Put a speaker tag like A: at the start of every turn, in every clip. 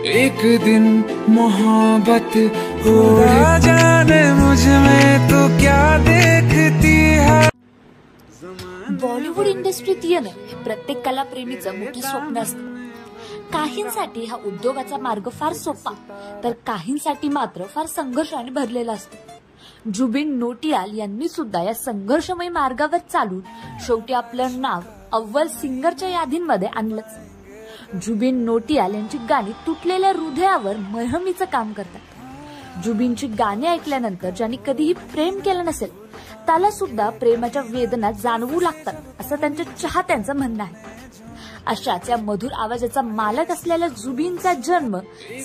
A: एक दिन मोहब्बत हो जाने मुझ में तो क्या देखती है।
B: बॉलिवूड इंडस्ट्रीत येणं हे प्रत्येक कलाप्रेमीचं मोठं स्वप्न असतं. काहींसाठी हा उद्योगाचा मार्ग फार सोपा, तर काहींसाठी मात्र फार संघर्षाने भरलेला असतो. जुबिन नौटियाल यांनी सुद्धा या संघर्षमय मार्गावर चालून शेवटी आपलं नाव अव्वल सिंगरच्या यादींमध्ये आणलंच. जुबिन नौटियाल यांची गाणी तुटलेल्या हृदयावर मरहमीचं काम करतात. जुबिनची गाणी ऐकल्यानंतर ज्यांनी कधीही प्रेम केलं नसेल त्याला सुद्धा प्रेमाच्या वेदना जाणवू लागतात, असं त्यांच्या चाहत्यांचं म्हणणं आहे. अशाच या मधुर आवाजाचा मालक असलेल्या जुबिनचा जन्म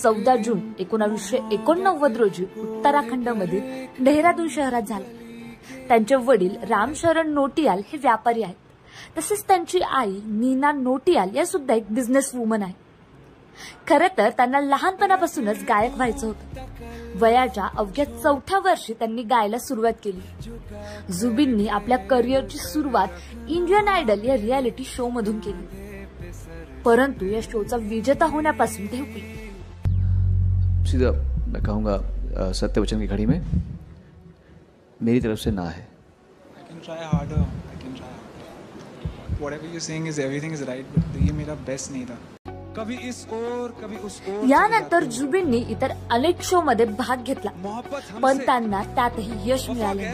B: 14 जून 1989 रोजी उत्तराखंडमधील देहरादून शहरात झाला. त्यांचे वडील रामशरण नौटियाल हे व्यापारी आहेत. तसेच त्यांची आई नीना नौटियाल या सुद्धा एक बिझनेस वुमन आहे. खरं तर त्यांना लहानपणापासूनच गायक व्हायचं होतं. वयाच्या अवघ्या 4थ्या वर्षी त्यांनी गायला सुरुवात केली. जुबिननी आपल्या करिअरची सुरुवात इंडियन आयडल या रियालिटी शो मधून केली, परंतु या शोचा विजेता होण्यापासून ते हुकले.
C: सीधा मैं कहूँगा सत्य वचन की घड़ी में मेरी तरफ से ना है.
D: I can try harder. Whatever you're saying is everything is right, but ये मेरा बेस्ट नहीं था. कभी इस ओर कभी उस ओर.
B: यानंतर जुबिननी इतर अनेक शो मध्ये भाग घेतला, पण त्यांना त्यातही यश मिळाले.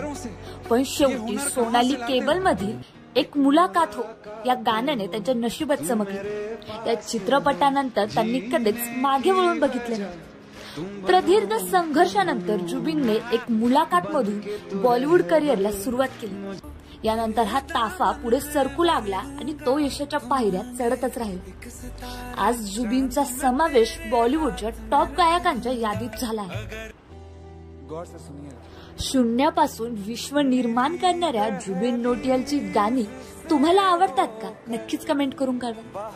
B: पण शेवटी सोनाली केबल मधील एक मुलाकात हो या गाण्याने त्यांच्या नशिबात चमकले. या चित्रपटानंतर त्यांनी कधीच मागे वळून बघितले नाही. प्रदीर्घ संघर्षानंतर जुबिनने एक मुलाकात मधून बॉलिवूड करिअरला सुरुवात केली. यानंतर हा ताफा पुढे सरकू लागला आणि तो यशाच्या पायऱ्या चढतच राहिला. आज जुबिनचा समावेश बॉलिवूडच्या टॉप गायकांच्या यादीत झाला आहे. शून्यापासून विश्व निर्माण करणाऱ्या जुबिन नौटियालची गाणी तुम्हाला आवडतात का? नक्कीच कमेंट करून कळवा.